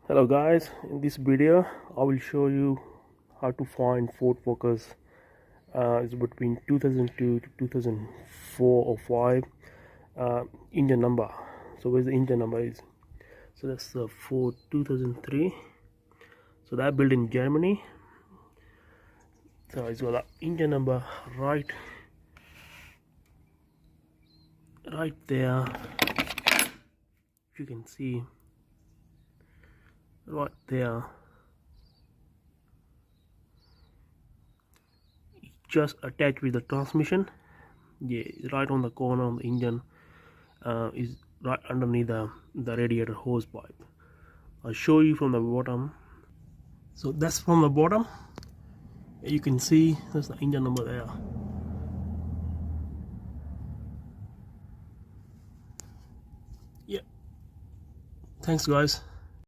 Hello guys, in this video I will show you how to find Ford Focus. It's between 2002 to 2004 or 5 engine number. So where's the engine number is? So that's the Ford 2003. So that built in Germany. So it's got the engine number right there. If you can see right there, just attached with the transmission. Yeah, right on the corner of the engine is right underneath the radiator hose pipe. I'll show you from the bottom. So that's from the bottom. You can see that's the engine number there. Yeah, thanks guys.